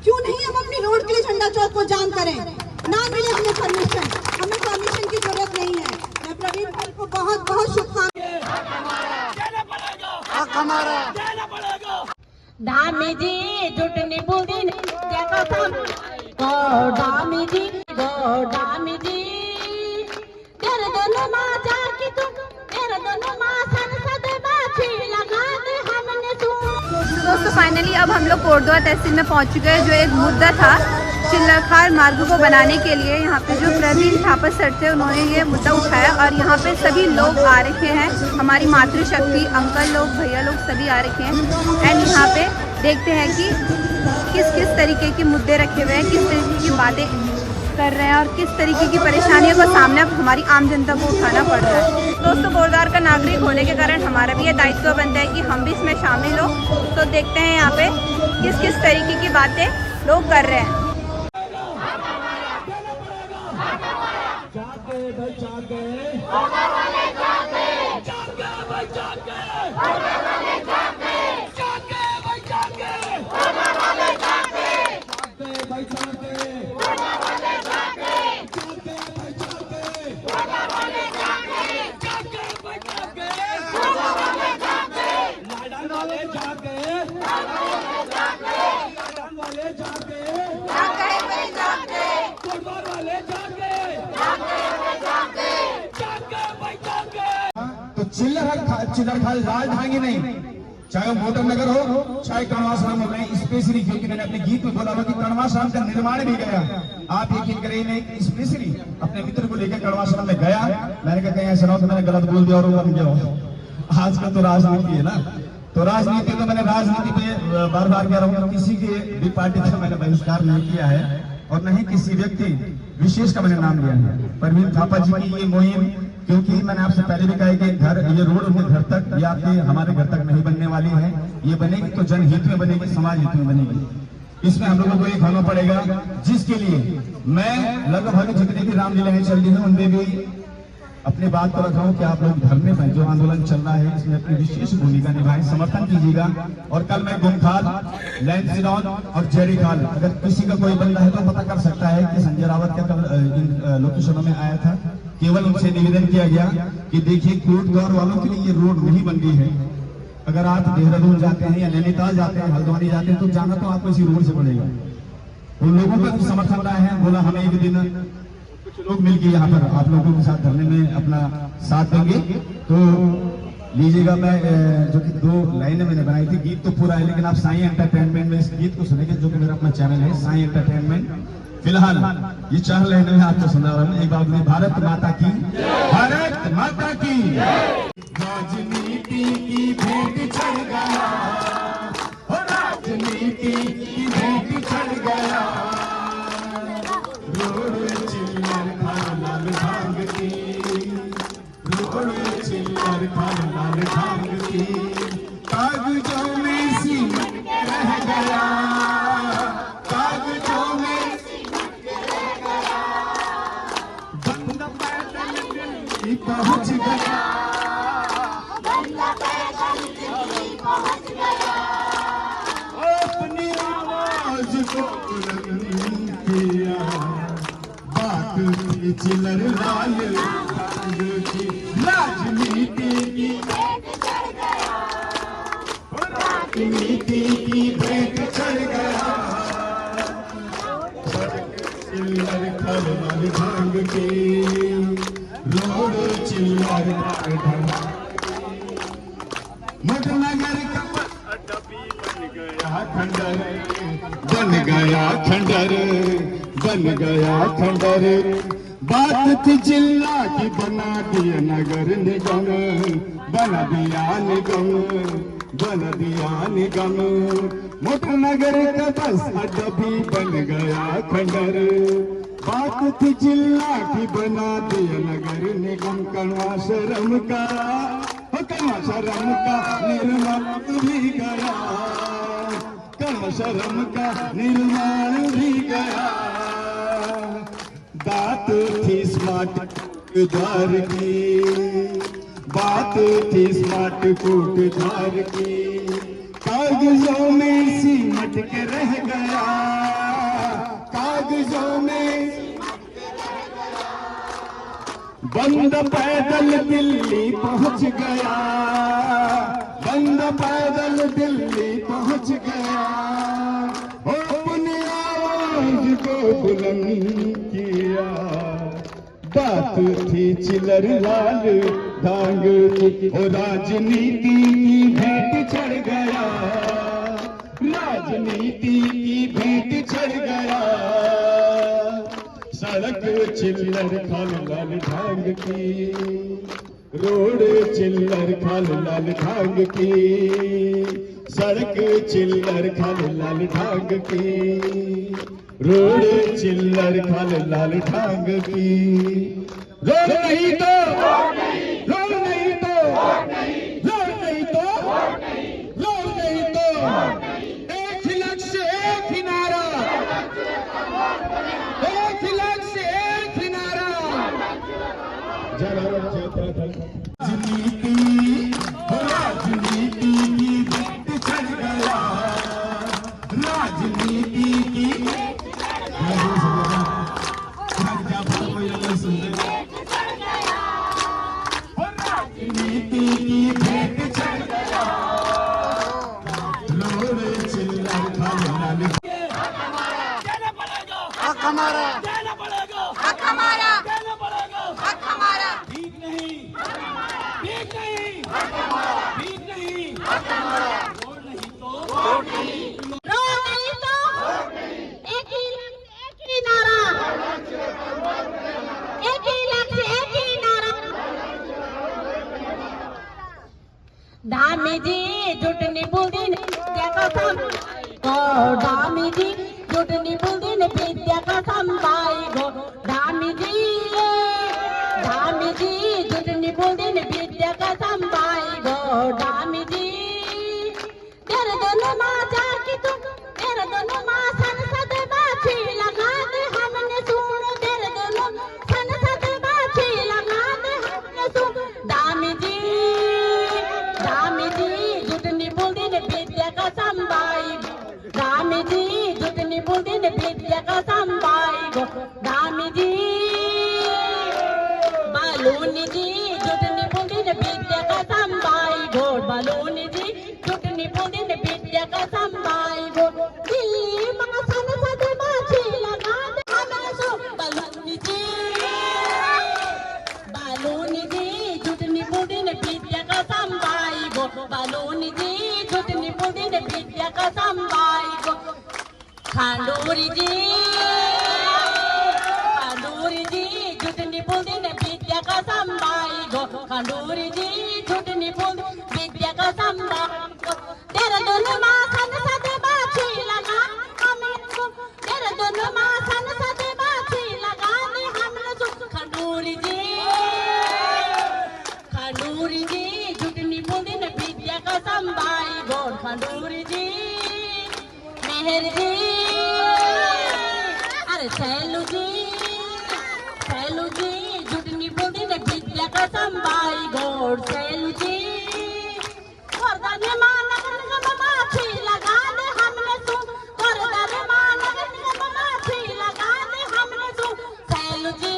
क्यों नहीं हम अपनी रोड के लिए झंडा चौक को जाम करें? ना मिले हमें परमिशन की जरूरत नहीं है। मैं प्रवीण को बहुत बहुत शुभकामनाएं। धामी जी झूठनी बोली देखो तुम धामी जी तेरे दोनों माँ जार की तुम तेरे दोनों माँ संसद बाछी लगा दे हमने तुम। दोस्तों फाइनली अब हम लोग कोटद्वार तहसील में पहुंच चुके हैं। जो एक मुद्दा था चिल्लरखाल मार्ग को बनाने के लिए, यहाँ पे जो प्रवीण थापा सर थे उन्होंने ये मुद्दा उठाया और यहाँ पे सभी लोग आ रखे हैं। हमारी मातृशक्ति अंकल लोग भैया लोग सभी आ रखे हैं। एंड यहाँ पे देखते हैं कि किस किस तरीके के मुद्दे रखे हुए हैं, किस तरीके की बातें कर रहे हैं और किस तरीके की परेशानियों का सामना हमारी आम जनता को उठाना पड़ रहा है। दोस्तों कोटद्वार का नागरिक होने के कारण हमारा भी ये दायित्व बनता है कि हम भी इसमें शामिल हो। तो देखते हैं यहाँ पे किस किस तरीके की बातें लोग कर रहे हैं। चिल्लरखाल राजधानी नहीं, चाहे वो मोटर नगर हो चाहे कणवाश्रम हो। मैं स्पेशली क्योंकि मैंने अपने गीत में बोला हुआ कि कणवाश्रम का निर्माण भी गया। आप यकीन करें मैं स्पेशली अपने मित्र को लेकर कणवाश्रम में गया। मैंने कहा कहीं ऐसा ना हो तो मैंने गलत बोल दिया और बन गया। आजकल तो राजनीति है ना, तो राजनीति तो मैंने राजनीति पे बार बार कह रहा हूँ किसी के भी पार्टी का मैंने बहिष्कार नहीं किया है और न ही किसी व्यक्ति विशेष का मैंने नाम लिया है। प्रवीण थापा जी की ये मुहिम, क्योंकि मैंने आपसे पहले भी कहा कि ये रोड उनके घर तक या आपके हमारे घर तक नहीं बनने वाली है। ये बनेगी तो जनहित में बनेगी, समाज हित में बनेगी। इसमें हम लोगों को एक होना पड़ेगा, जिसके लिए मैं लगभग जितने भी रामलीलाएं चल रही है उनमें भी अपनी बात को रखा हूं कि आप लोग धरने में जो आंदोलन चल रहा है इसमें अपनी विशेष भूमिका निभाएं, समर्थन कीजिएगा। और कल मैं गुमखाल, लैंसडॉन और जेरीखाल, अगर किसी का कोई बंदा है तो पता कर सकता है कि संजय रावत का कल इन लोकेशनों में आया था। केवल उनसे निवेदन किया गया कि देखिए कोटद्वार वालों के लिए ये रोड नहीं बन गई है। अगर आप देहरादून जाते हैं या नैनीताल जाते हैं, हल्द्वानी जाते हैं तो जाना तो आपको इसी रोड से पड़ेगा। उन लोगों का समर्थन रहा है, बोला हमें एक दिन कुछ लोग मिलकर यहाँ पर आप लोगों के साथ धरने में अपना साथ देंगे। तो लीजिएगा, मैं जो कि 2 लाइनें मैंने बनाई थी, गीत तो पूरा है लेकिन आप साई एंटरटेनमेंट में इस गीत को सुनेंगे जो कि मेरा अपना चैनल है साई एंटरटेनमेंट। फिलहाल ये 4 लाइनें में आपको सुना रहा हूँ। एक बार भारत माता की, भारत माता की। राजनीति की भेंट चढ़ गया, राजनीति की भेंट चढ़ गया, रोड चिल्लरखाल लाल भांग की, रोड चिल्लरखाल लाल भांग की, कागजों में सीमेंट रह गया, कागजों में बंदा पैदल दिल्ली पहुंच गया, बंदा पैदल दिल्ली पहुंच गया, अपनी आवाज को बुलंद किया, बात थी चिल्लरलाल भांग की, राजनीति की भेंट चढ़ गया, राजनीति की भेंट चढ़ गया, चिल्लरखाल लाल भांग की, रोड चिल्लरखाल मुटनगर का अड्डा भी बन गया खंडर, बन गया खंडर, बन गया खंडर, बात थी जिला की बना दिया नगर निगम, बना दिया निगम, बना दिया निगम, मुटनगर का बस अड्डा भी बन गया खंडर, बात थी जिला की बना दिया नगर निगम, कणवाश्रम का, कणवाश्रम का निर्माण भी गया, कणवाश्रम का निर्माण भी गया, बात थी स्मार्ट द्वार की, बात थी स्मार्ट कोट धार की, कागजों में सिमट के रह गया, कागजों में बंद पैदल दिल्ली पहुंच गया, बंद पैदल दिल्ली पहुंच गया। अपनी आवाज को बुलंद किया, बात थी चिल्लर लाल धांग की, और राजनीति की भेंट चढ़ गया, राजनीति की भेंट चढ़ गया। सड़क चिल्लर खाल लाल ढांग की, रोड चिल्लर खाल लाल ढांग की, सड़क चिल्लर खाल लाल ढांग की, रोड चिल्लर खाल लाल ढांग की। रोड नहीं तो रोड नहीं तो रोड नहीं तो रोड नहीं तो एक ही लक्ष्य एक ही नारा, एक ही लक्ष्य एक ही नारा। राजनीति राजनीति की भेंट चढ़ गया, राजनीति की राजनीति की भेंट चढ़ गया, रोड चिल्लर खाल लाल। हक हमारा, हक हमारा, हक हमारा। ठीक नहीं, ठीक नहीं, ठीक नहीं, वोट नहीं तो रोड नहीं तो एक ही नारा, एक ही लक्ष्य एक ही नारा। धामी जी जुटनी बुलदिन विद्या का सम, धामी जी जुटनी बुलदिन विद्या का संभाई गो। धामी जी जुटनी बुलदिन विद्या का संभाई गो। धामी जी तेरे दोनों माँ जार की तुम, तेरे दोनों माँ संसद बाछी लगा दे हमने सुन, तेरे दोनों संसद बाछी लगा दे हमने सुन। धामी जी जुटनी बुलदिन विद्या का संभाई, धामी जी जुटनी बुलदिन विद्या का संभाई गो। धामी जी बालूनी जी जुटनी बुलदिन विद्या का संभाई गो, बालूनी जी जुटनी बुलदिन विद्या का संभाई गो। दिल्ली माँ संसद बाछी लगा दे हमने सुन, बालूनी जी जुटनी बुलदिन विद्या का संभाई गो, बालूनी जी जुटनी बुलदिन विद्या का संभाई गो। खांडूरी जी जुटनी बुलदिन विद्या का संभाई गो, खांडूरी जी जुटनी बुलदिन विद्या का संभाई गो। तेरे दोनों माँ संसद बाछी लगा हमने सुन, तेरे दोनों माँ संसद बाछी लगा दे हमने सुन। खांडूरी जी जुटनी बुलदिन विद्या का संभाई गो। खांडूरी जी मेहर जी, अरे सैलू जी जुटनी बुलदिन विद्या का संभाई गो। सैलू जी वरदान माँ नगर निगम बाछी लगा दे हमने सुन, वरदान माँ नगर निगम बाछी लगा दे हमने सुन। सैलू जी,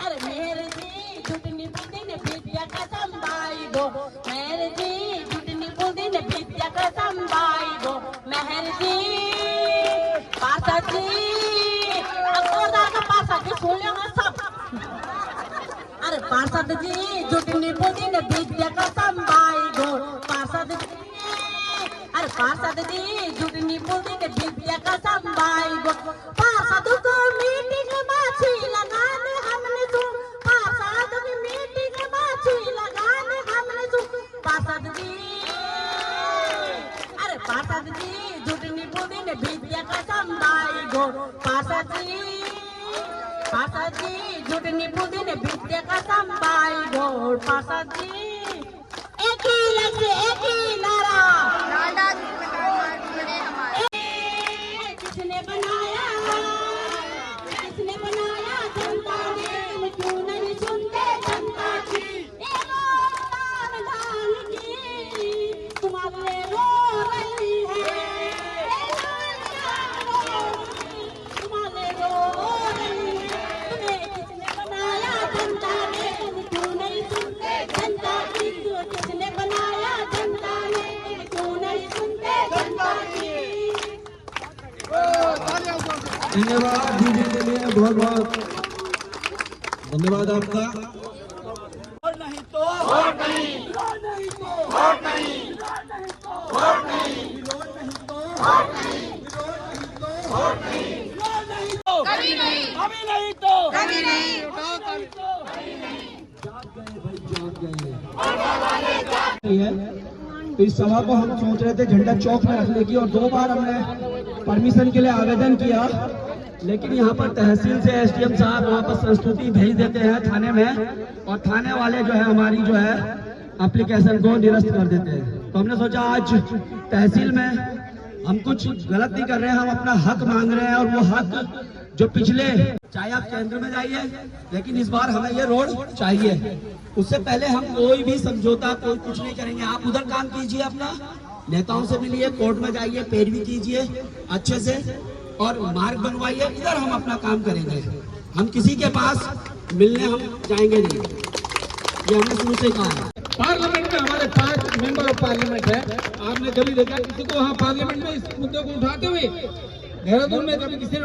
अरे मेहर जी जुटनी बुलदिन विद्या का संभाई गो। मेहर जी जुटनी बुलदिन विद्या का संभाई गो। मेहर जी पार्षद जी, पार्षद जी सुन लेना सब, अरे पार्षद जी जुटनी बुलदिन विद्या का संभाई गो। पार्षद जी, अरे पार्षद जी जुटनी बुलदिन विद्या का संभाई गो। पार्षद को मीटिंग बाछी लगा दे हमने सुन, पार्षद की मीटिंग बाछी लगा दे हमने सुन। पार्षद जी, अरे पार्षद जी जुटनी बुलदिन विद्या का संभाई गो। पार्षद जी जुटनी बुलदिन विद्या का संभाई गो। पार्षद जी एक ही लक्ष्य एक ही नारा। किसने बनाया जनता ने, क्यों नहीं सुनते जनता धन्यवाद दीदी के लिए, बहुत बहुत धन्यवाद आपका। और नहीं तो वोट नहीं, विरोध नहीं तो वोट नहीं, विरोध नहीं तो वोट नहीं, विरोध नहीं तो वोट नहीं, विरोध नहीं तो वोट नहीं, विरोध नहीं तो कभी नहीं, अभी नहीं तो कभी नहीं, कभी तो तो इस सभा को हम सोच रहे थे झंडा चौक में रखने की, और 2 बार हमने परमिशन के लिए आवेदन किया, लेकिन यहाँ पर तहसील से एसडीएम साहब वहाँ पर संस्तुति भेज देते हैं थाने में, और थाने वाले जो है हमारी जो है एप्लीकेशन को निरस्त कर देते हैं। तो हमने सोचा आज तहसील में हम कुछ गलत नहीं कर रहे हैं, हम अपना हक मांग रहे हैं, और वो हक जो पिछले, चाहे आप केंद्र में जाइए, लेकिन इस बार हमें ये रोड चाहिए। उससे पहले हम कोई भी समझौता कोई कुछ नहीं करेंगे। आप उधर काम कीजिए, अपना नेताओं से मिलिए, कोर्ट में जाइए, पैरवी कीजिए अच्छे से और मार्ग बनवाइए, इधर हम अपना काम करेंगे। हम किसी के पास मिलने हम जाएंगे नहीं, ये हमने शुरू से कहा है। पार्लियामेंट में हमारे 5 मेंबर ऑफ पार्लियामेंट है। आपने कभी देखा किसी को वहाँ पार्लियामेंट में इस मुद्दे को उठाते हुए? देहरादून में कभी किसी ने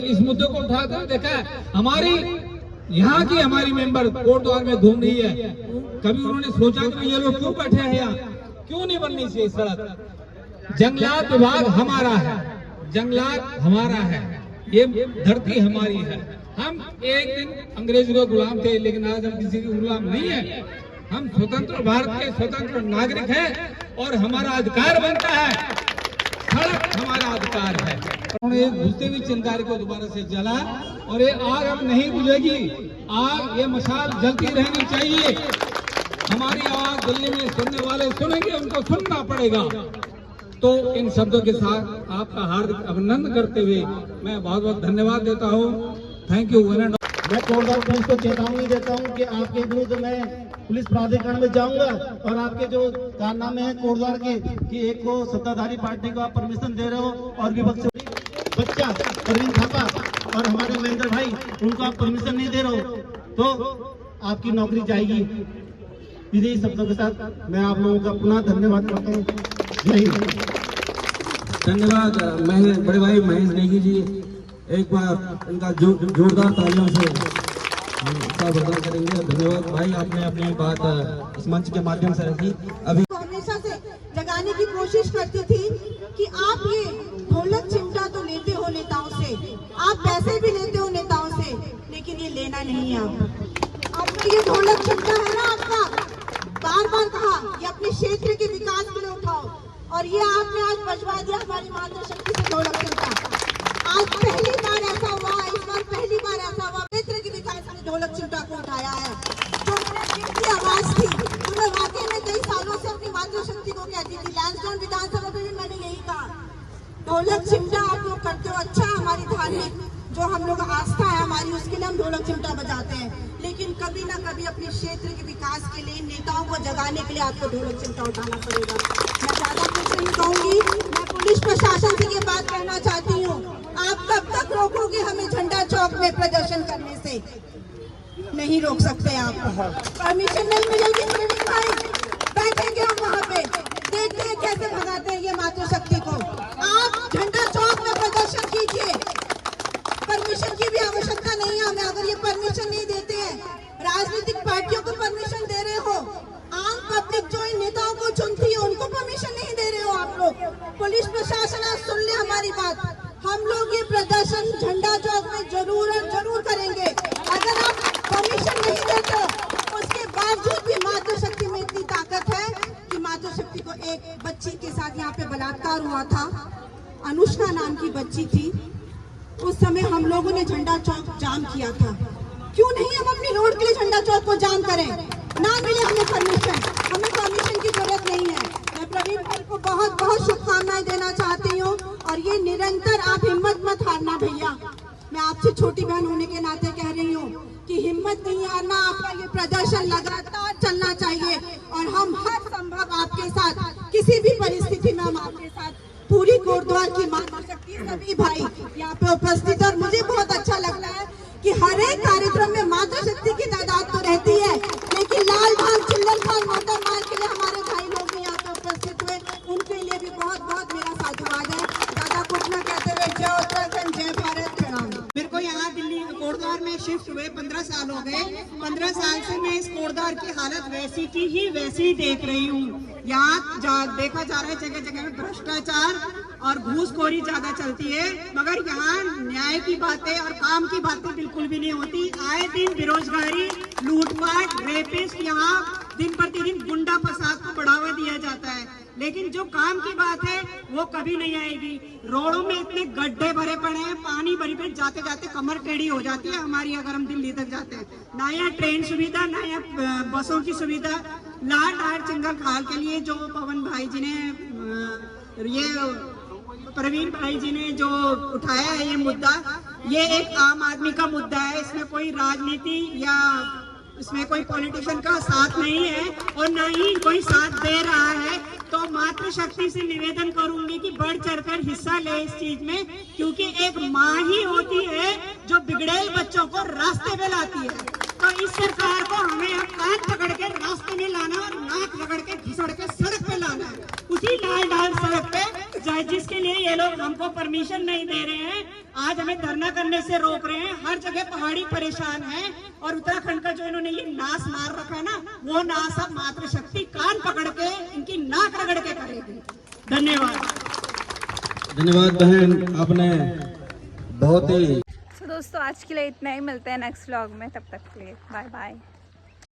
इस मुद्दे को उठाते हुए देखा है? हमारी यहाँ की हमारी मेंबर कोर्ट द्वार में घूम रही है, कभी उन्होंने सोचा कि ये लोग क्यों बैठे हैं यहाँ, क्यों नहीं बननी चाहिए सड़क? जंगलात विभाग हमारा है, जंगलात हमारा है, ये धरती हमारी है। हम एक दिन अंग्रेज के गुलाम थे, लेकिन आज हम किसी के गुलाम नहीं है। हम स्वतंत्र भारत के स्वतंत्र नागरिक हैं, और हमारा अधिकार बनता है, सड़क हमारा अधिकार है। उन्होंने घुसते हुए चिंगारी को दोबारा से जला, और ये आग अब नहीं बुझेगी, आग ये मशाल जलती रहनी चाहिए। हमारी आवाज दिल्ली में सुनने वाले सुनेंगे, उनको सुनना पड़ेगा। तो इन शब्दों के साथ आपका हार्दिक अभिनंदन करते हुए मैं बहुत बहुत धन्यवाद देता हूँ। Thank you. मैं कोटद्वार पुलिस को चेतावनी देता हूँ कि आपके विरुद्ध मैं पुलिस प्राधिकरण में जाऊंगा, और आपके जो कारनामे हैं कोटद्वार के कि एक को सत्ताधारी पार्टी को आप परमिशन दे रहे हो, और विपक्ष बच्चा प्रवीण थापा और हमारे महेंद्र भाई उनको आप परमिशन नहीं दे रहे हो, तो आपकी नौकरी जाएगी। इन्हीं शब्दों के साथ मैं आप लोगों का पुनः धन्यवाद करता हूँ। जय हिंद। धन्यवाद बड़े भाई महेश नेगी जी, एक बार इनका जोरदार तालियों से बर्दाश्त करेंगे। धन्यवाद भाई, आपने अपनी बात इस मंच के माध्यम से रखी। अभी हमेशा से जगाने की कोशिश करती थी कि आप ये ढोलक चिमटा तो लेते हो नेताओं से, आप पैसे भी लेते हो नेताओं से, लेकिन ये लेना नहीं है। आपका ये ढोलक चिमटा है ना, आपका बार बार कहा ये अपने क्षेत्र के विकास के लिए उठाओ, और ये आपने आज बजवा दिया हमारी मातृशक्ति से ढोलक चिमटा। आज पहली बार ऐसा हुआ, इस बार पहली बार ऐसा हुआ क्षेत्र के विकास में ढोलक चिमटा को उठाया है। जो की आवाज थी, तो मैं वाकई में कई सालों से अपनी मातृशक्ति को कहती थी। लैंसडाउन विधानसभा में भी मैंने यही कहा, ढोलक चिमटा आप लोग करते हो अच्छा, हमारी धार्मिक जो हम लोग आस्था है हमारी, उसके लिए हम ढोलक चिमटा बजाते हैं, लेकिन कभी ना कभी अपने क्षेत्र के विकास के लिए नेताओं को जगाने के लिए आपको ढोलक चिमटा उठाना पड़ेगा। मैं ज्यादा कुछ नहीं कहूंगी, मैं पुलिस प्रशासन से ये बात कहना चाहती हूँ, आप कब तक रोकोगे हमें झंडा चौक में प्रदर्शन करने से? नहीं रोक सकते आप, परमिशन नहीं मिलेगी प्रवीण भाई, बैठेंगे हम वहाँ पे, देखते हैं कैसे भगाते हैं ये मातृशक्ति को। आप झंडा चौक में प्रदर्शन कीजिए, परमिशन की भी आवश्यकता नहीं है हमें। अगर ये परमिशन नहीं देते हैं, राजनीतिक पार्टियों को परमिशन दे रहे हो, आम पब्लिक जो इन नेताओं को चुनती है उनको परमिशन नहीं दे रहे हो आप लोग। पुलिस प्रशासन आज सुन ले हमारी बात, हम लोग ये प्रदर्शन झंडा चौक में जरूर करेंगे। अगर आप परमिशन नहीं देते हो, उसके बावजूद भी मातृशक्ति में इतनी ताकत है कि मातृशक्ति को एक बच्ची के साथ यहाँ पे बलात्कार हुआ था, अनुष्का नाम की बच्ची थी, उस समय हम लोगों ने झंडा चौक जाम किया था। क्यों नहीं हम अपनी रोड के लिए झंडा चौक को जाम करें? ना मिले हमें परमिशन की जरूरत नहीं है। मैं प्रवीण भाई को बहुत बहुत शुभकामनाएं देना चाहती हूँ, और ये निरंतर आप हिम्मत मत हारना भैया, मैं आपसे छोटी बहन होने के नाते कह रही हूँ कि हिम्मत नहीं हारना, आपका ये प्रदर्शन लगातार चलना चाहिए, और हम हर संभव आपके साथ, किसी भी परिस्थिति में हम आपके साथ, पूरी कोटद्वार की मातृशक्ति सभी भाई यहाँ पे उपस्थित। और मुझे बहुत अच्छा लगता है कि हर एक कार्यक्रम में मातृशक्ति की तादाद तो रहती है, लेकिन लाल भान चिल्लर खान मोटर मार्ग के लिए हमारे भाई लोग भी यहाँ पे उपस्थित हुए, उनके लिए भी बहुत बहुत मेरा साधुवाद है। ज्यादा कुछ न कहते हुए जय उत्तराखंड, जय भारत। इस कोटद्वार की हालत वैसी की ही वैसी देख रही हूँ। यहाँ देखा जा रहा है जगह जगह में भ्रष्टाचार और घूसखोरी ज्यादा चलती है, मगर यहाँ न्याय की बातें और काम की बातें बिल्कुल भी नहीं होती। आए दिन बेरोजगारी, लूटपाट, रेपिस्ट, यहाँ दिन प्रतिदिन गुंडा फसाद को बढ़ावा दिया जाता है, लेकिन जो काम की बात है वो कभी नहीं आएगी। रोडों में इतने गड्ढे भरे पड़े हैं, पानी भरी पे जाते जाते कमर टेढ़ी हो जाती है हमारी, अगर हम दिल्ली तक जाते हैं। ना यहाँ ट्रेन सुविधा, ना यहाँ बसों की सुविधा। लाट आट चिंगल खाल के लिए जो पवन भाई जी ने, ये प्रवीण भाई जी ने जो उठाया है ये मुद्दा, ये एक आम आदमी का मुद्दा है। इसमें कोई राजनीति या इसमें कोई पॉलिटिशियन का साथ नहीं है और ना ही कोई साथ दे रहा है। तो मातृशक्ति से निवेदन करूंगी कि बढ़ चढ़कर हिस्सा ले इस चीज में, क्योंकि एक माँ ही होती है जो बिगड़ेल बच्चों को रास्ते पे लाती है। तो इस सरकार को हमें अब कान पकड़ के रास्ते में लाना और नाक रगड़ के घिसड़ के सड़क पे लाना है, उसी लाल डाल सड़क पे जिसके लिए ये लोग हमको परमिशन नहीं दे रहे हैं। आज हमें धरना करने से रोक रहे हैं। हर जगह पहाड़ी परेशान है और उत्तराखंड का जो इन्होंने ये नाश मार रखा है ना, वो नाश अब मातृशक्ति कान पकड़ के इनकी नाक रगड़ के करेगी। धन्यवाद। धन्यवाद बहन, आपने बहुत ही। तो दोस्तों आज के लिए इतना ही, मिलते हैं नेक्स्ट व्लॉग में, तब तक के लिए बाय बाय।